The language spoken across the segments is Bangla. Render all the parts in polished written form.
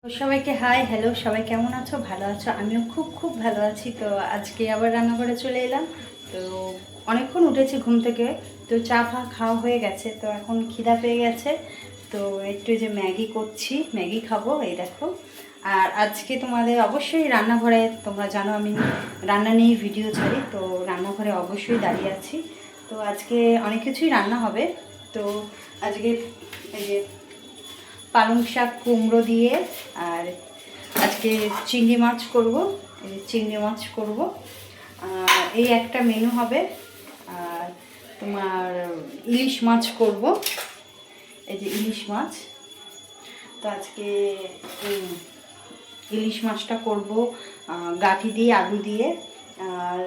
সবাইকে হাই হ্যালো, সবাই কেমন আছো? ভালো আছো? আমিও খুব খুব ভালো আছি। তো আজকে আবার রান্নাঘরে চলে এলাম। তো অনেকক্ষণ উঠেছি ঘুম থেকে, তো চা ফা খাওয়া হয়ে গেছে, তো এখন খিদা পেয়ে গেছে। তো একটু যে ম্যাগি করছি, ম্যাগি খাবো, এই দেখো। আর আজকে তোমাদের অবশ্যই রান্নাঘরে, তোমরা জানো আমি রান্না নিয়ে ভিডিও ছাড়ি, তো রান্নাঘরে অবশ্যই দাঁড়িয়ে আছি। তো আজকে অনেক কিছুই রান্না হবে। তো আজকে এই যে পালং শাক কুমড়ো দিয়ে, আর আজকে চিংড়ি মাছ করব, চিংড়ি মাছ করব, এই একটা মেনু হবে। আর তোমার ইলিশ মাছ করব, এই যে ইলিশ মাছ। তো আজকে ইলিশ মাছটা করব গাঠি দিয়ে, আলু দিয়ে, আর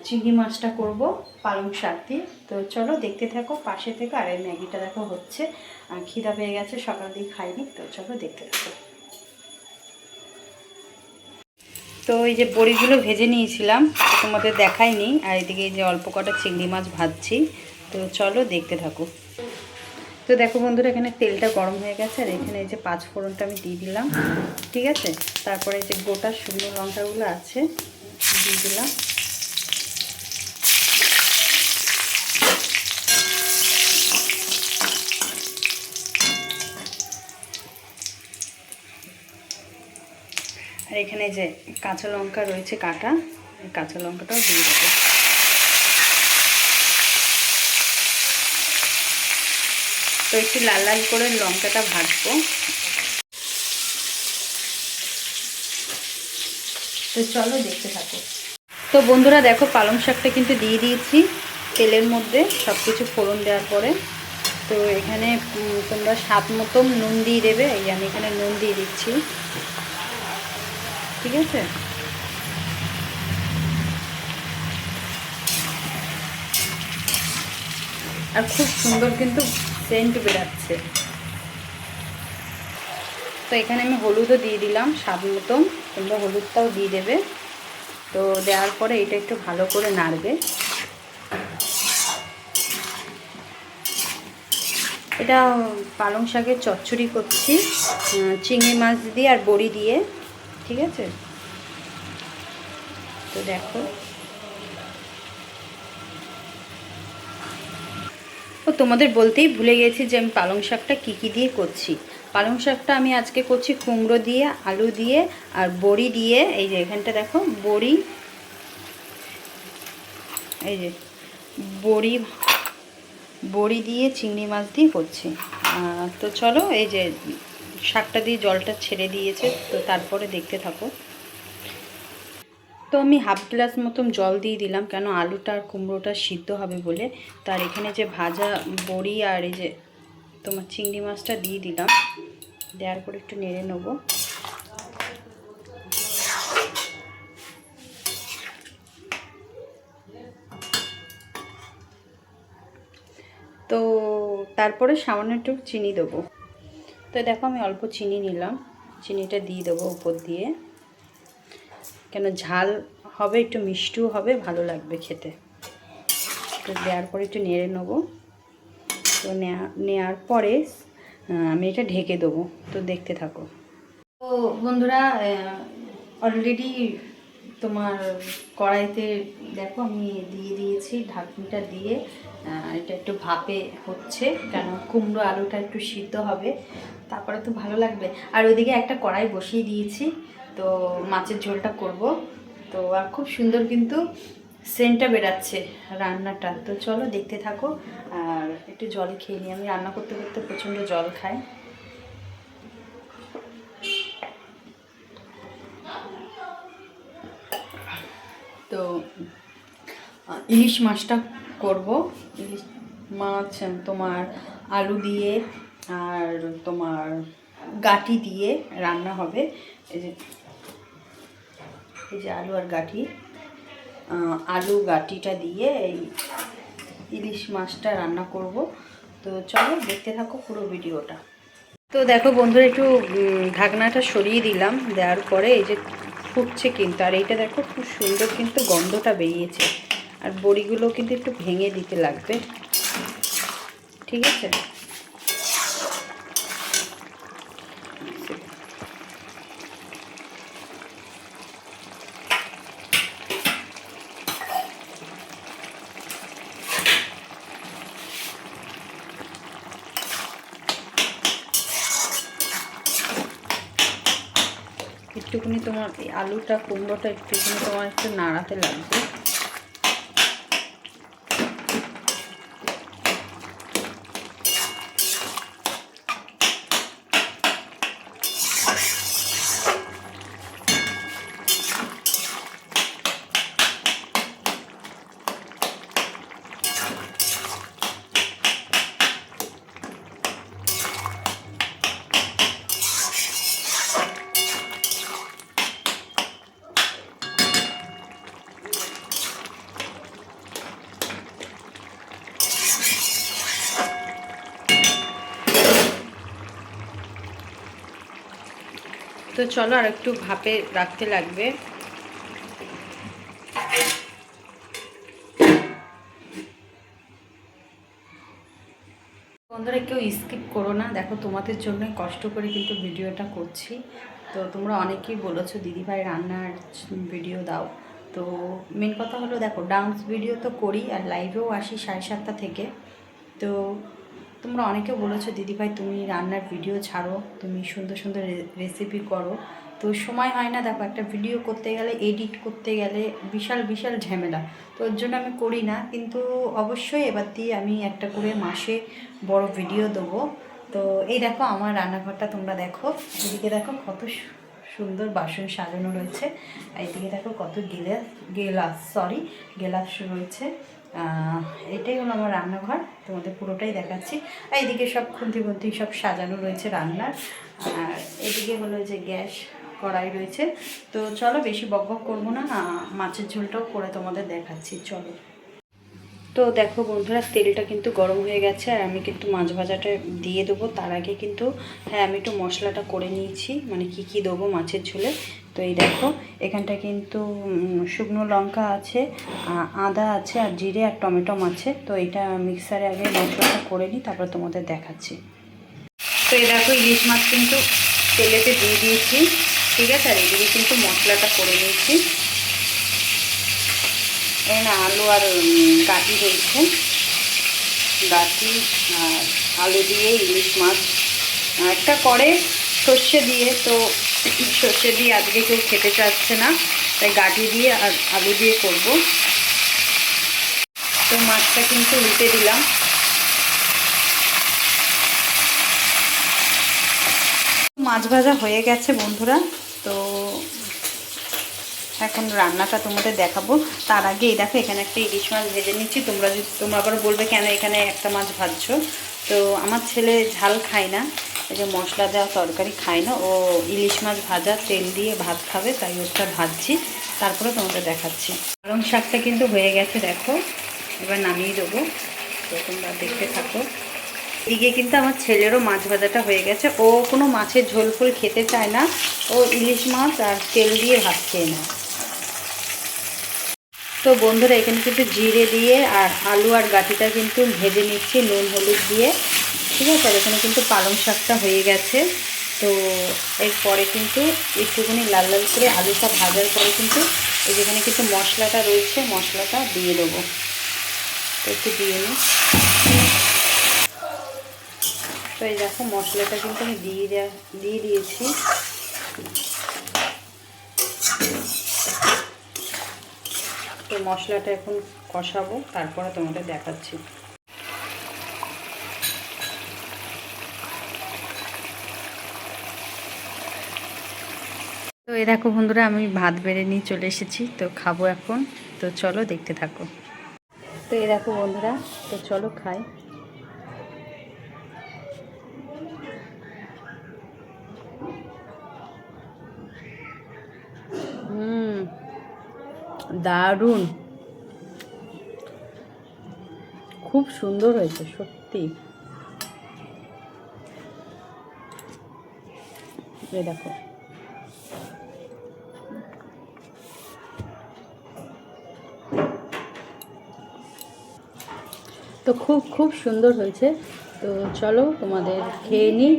চিংড়ি মাছটা করব পালং শাক দিয়ে। তো চলো দেখতে থাকো, পাশে থেকে। আর এই ম্যাগিটা দেখো হচ্ছে, খিদা পেয়ে গেছে, সকাল দিয়ে খাইনি, তো চলো দেখতে থাকো। তো এই যে বড়িগুলো ভেজে নিয়েছিলাম, তোমাদের দেখাইনি। আর এদিকে এই যে অল্প কটা চিংড়ি মাছ ভাজছি, তো চলো দেখতে থাকো। তো দেখো বন্ধুরা, এখানে তেলটা গরম হয়ে গেছে, আর এখানে এই যে 5 ফোড়নটা আমি দিয়ে দিলাম, ঠিক আছে। তারপরে এই যে গোটা শুকনো লঙ্কাগুলো আছে দিয়ে দিলাম। আর এখানে যে কাঁচা লঙ্কা রয়েছে কাটা, কাঁচা লঙ্কাটাও দিয়ে দেবো। তো একটু লাল লাল করে লঙ্কাটা ভাজবো। তো চলো দেখতে থাকো। তো বন্ধুরা দেখো, পালং শাকটা কিন্তু দিয়ে দিয়েছি তেলের মধ্যে, সব কিছু ফোড়ন দেওয়ার পরে। তো এখানে তোমরা স্বাদ মতো নুন দিয়ে দেবে, এই আমি এখানে নুন দিয়ে দিচ্ছি, ঠিক আছে। আর খুব সুন্দর কিন্তু সেন্ট বেরাচ্ছে। তো এখানে আমি হলুদও দিয়ে দিলাম স্বাদ মতন, তোমরা হলুদটাও দিয়ে দেবে। তো দেওয়ার পরে এটা একটু ভালো করে নাড়বে। এটা পালং শাকের চচ্চড়ি করছি, চিংড়ি মাছ দিয়ে আর বড়ি দিয়ে, ঠিক আছে। তো দেখো, ও তোমাদের বলতেই ভুলে গেছি যে আমি পালং শাকটা কী কী দিয়ে করছি। পালং শাকটা আমি আজকে করছি কুমড়ো দিয়ে, আলু দিয়ে আর বড়ি দিয়ে। এই যে এখানটা দেখো বড়ি, এই যে বড়ি, বড়ি দিয়ে চিংড়ি মাছ দিয়ে করছি। তো চলো, এই যে শাকটা দিয়ে জলটা ছেড়ে দিয়েছে, তো তারপরে দেখতে থাকো। তো আমি হাফ গ্লাস মতন জল দিয়ে দিলাম, কেন আলুটা আর কুমড়োটা সিদ্ধ হবে বলে। তার এখানে যে ভাজা বড়ি আর এই যে তোমার চিংড়ি মাছটা দিয়ে দিলাম, দেওয়ার পর একটু নেড়ে নেবো। তো তারপরে সামান্য একটু চিনি দেবো। তো দেখো আমি অল্প চিনি নিলাম, চিনিটা দিয়ে দেবো উপর দিয়ে, কেন ঝাল হবে, একটু মিষ্টিও হবে, ভালো লাগবে খেতে। তো দেওয়ার পরে একটু নেড়ে নেবো। তো নেওয়ার পরে আমি এটা ঢেকে দেবো, তো দেখতে থাকো। তো বন্ধুরা, অলরেডি তোমার কড়াইতে দেখো আমি দিয়ে দিয়েছি ঢাকনিটা দিয়ে। এটা একটু ভাপে হচ্ছে, কেন কুমড়ো আলুটা একটু সিদ্ধ হবে, তারপরে তো ভালো লাগবে। আর ওইদিকে একটা কড়াই বসিয়ে দিয়েছি, তো মাছের ঝোলটা করব। তো আর খুব সুন্দর কিন্তু সেন্টটা বেরাচ্ছে রান্নাটা। তো চলো দেখতে থাকো। আর একটু জল খেয়ে নিই, আমি রান্না করতে করতে প্রচণ্ড জল খাই। তো ইলিশ মাছটা করব। ইলিশ মাছ তোমার আলু দিয়ে আর তোমার গাটি দিয়ে রান্না হবে। এই যে আলু আর গাটি, আলু গাটিটা দিয়ে এই ইলিশ মাছটা রান্না করব। তো চলো দেখতে থাকো পুরো ভিডিওটা। তো দেখো বন্ধুরা, একটু ঢাকনাটা সরিয়ে দিলাম, দেওয়ার পরে এই যে ফুটছে কিন্তু। আর এইটা দেখো খুব সুন্দর কিন্তু গন্ধটা বেরিয়েছে। আর বড়িগুলো কিন্তু একটু ভেঙে দিতে লাগবে, ঠিক আছে। একটুখানি তোমার এই আলুটা কুমড়োটা একটুখানি তোমার একটু নাড়াতে লাগবে। তো চলো আর একটু ভাপে রাখতে লাগবে। বন্ধুরা কেউ স্কিপ করো না, দেখো তোমাদের জন্য কষ্ট করে কিন্তু ভিডিওটা করছি। তো তোমরা অনেকেই বলেছো দিদিভাই রান্নার ভিডিও দাও। তো মেন কথা হলো দেখো ডান্স ভিডিও তো করি আর লাইভেও আসি 7:30 থেকে। তো তোমরা অনেকে বলেছো দিদিভাই তুমি রান্নার ভিডিও ছাড়ো, তুমি সুন্দর সুন্দর রেসিপি করো। তো সময় হয় না, দেখো একটা ভিডিও করতে গেলে এডিট করতে গেলে বিশাল বিশাল ঝামেলা। তো ওর জন্য আমি করি না, কিন্তু অবশ্যই এবার দিয়ে আমি একটা করে মাসে বড় ভিডিও দেবো। তো এই দেখো আমার রান্নাঘরটা তোমরা দেখো, এদিকে দেখো কত সুন্দর বাসন সাজানো রয়েছে, এইদিকে দেখো কত গেলাস রয়েছে। এটাই হলো আমার রান্নাঘর, তোমাদের পুরোটাই দেখাচ্ছি। আর এদিকে সব খুন্তি সব সাজানো রয়েছে রান্নার। আর এদিকে হলো যে গ্যাস কড়াই রয়েছে। তো চলো বেশি বকবক করবো না, মাছের ঝোলটাও করে তোমাদের দেখাচ্ছি চলো। তো দেখো বন্ধুরা তেলটা কিন্তু গরম হয়ে গেছে আর আমি কিন্তু মাছ ভাজাটা দিয়ে দেবো। তার আগে কিন্তু হ্যাঁ আমি একটু মশলাটা করে নিয়েছি, মানে কি দেবো মাছের ঝোলে। তো এই দেখো এখানটা কিন্তু শুকনো লঙ্কা আছে, আদা আছে আর জিরে আর টমেটো আছে। তো এটা মিক্সারে আগে মশলাটা করে নিই, তারপর তোমাদের দেখাচ্ছি। তো এই দেখো ইলিশ মাছ কিন্তু তেলেতে দিয়ে দিয়েছি, ঠিক আছে। আর এদিকে কিন্তু মশলাটা করে নিয়েছি। এখানে আলু আর গাটি রয়েছে, গাটি আর আলু দিয়ে ইলিশ মাছ একটা করে সর্ষে দিয়ে। তো সর্ষে দিয়ে আজকে কেউ খেতে চাচ্ছে না, তাই গাটি দিয়ে আর আলু দিয়ে করব। তো মাছটা কিন্তু উল্টে দিলাম। মাছ ভাজা হয়ে গেছে বন্ধুরা। তো এখন রান্নাটা তোমাদের দেখাবো। তার আগে এই দেখো এখানে একটা ইলিশ মাছ ভেজে নিচ্ছি। তোমরা আবার বলবে কেন এখানে একটা মাছ ভাজছো। তো আমার ছেলে ঝাল খায় না, এই যে মশলা দেওয়া তরকারি খায় না, ও ইলিশ মাছ ভাজা তেল দিয়ে ভাত খাবে, তাই ওটা ভাজছি, তারপরে তোমাদের দেখাচ্ছি। পালং শাকটা কিন্তু হয়ে গেছে দেখো, এবার নামিয়ে দেবো। তো তোমরা দেখতে থাকো। এদিকে কিন্তু আমার ছেলেরও মাছ ভাজাটা হয়ে গেছে, ও কোনো মাছের ঝোল ফুল খেতে চায় না, ও ইলিশ মাছ আর তেল দিয়ে ভাত খেয়ে নেয়। তো বন্ধুরা এখানে কিন্তু জিরে দিয়ে আর আলু আর গাটিটা কিন্তু ভেজে নিচ্ছি নুন হলুদ দিয়ে, ঠিক আছে। আর এখানে কিন্তু পালং শাকটা হয়ে গেছে। তো এরপরে কিন্তু একটুখানি লাল লাল করে আলুটা ভাজার পরে কিন্তু এই যেখানে কিন্তু মশলাটা রয়েছে, মশলাটা দিয়ে দেবো। তো একটু দিয়ে নিই। তো এই দেখো মশলাটা কিন্তু আমি দিয়ে দিয়েছি। তো মশলাটা এখন কষাবো, তারপরে তোমাদের দেখাচ্ছি। তো এই দেখো বন্ধুরা আমি ভাত বেড়ে নিয়ে চলে এসেছি, তো খাবো এখন। তো চলো দেখতে থাকো। তো এই দেখো বন্ধুরা, তো চলো খাই। দারুণ, খুব সুন্দর হয়েছে সত্যি। এই দেখো তো খুব সুন্দর হয়েছে। তো চলো তোমাদের খেয়ে নিই,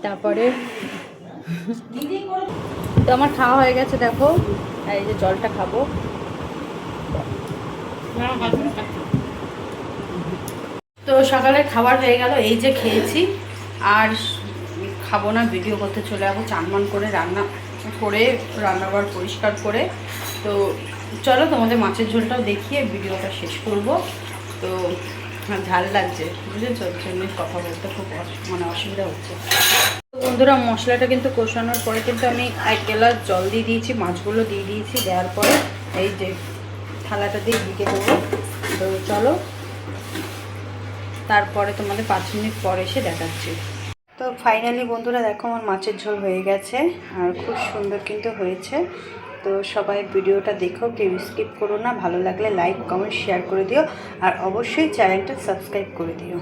তারপরে তো আমার খাওয়া হয়ে গেছে দেখো, এই যে জলটা খাবো। তো সকালে খাবার হয়ে গেল, এই যে খেয়েছি, আর খাবো না, ভিডিও করতে চলে যাবো। চান মান করে রান্না করে রান্নাঘর পরিষ্কার করে। তো চলো তোমাদের মাছের ঝোলটাও দেখিয়ে ভিডিওটা শেষ করব। তো ঝাল লাগছে বুঝেছো, ওর জন্যই কথা বলতে খুব অসুবিধা হচ্ছে। তো বন্ধুরা মশলাটা কিন্তু কষানোর পরে কিন্তু আমি 1 গ্লাস জল দিয়ে দিয়েছি, মাছগুলো দিয়ে দিয়েছি। দেওয়ার পরে এই যে থালাটা দিয়ে ঢেকে দেবো। তো চলো তারপরে তোমাদের 5 মিনিট পর এসে দেখাচ্ছি। তো ফাইনালি বন্ধুরা দেখো আমার মাছের ঝোল হয়ে গেছে আর খুব সুন্দর কিন্তু হয়েছে। তো সবাই ভিডিওটা দেখো, কেউ স্কিপ করো না। ভালো লাগলে লাইক কমেন্ট শেয়ার করে দিও আর অবশ্যই চ্যানেলটা সাবস্ক্রাইব করে দিও।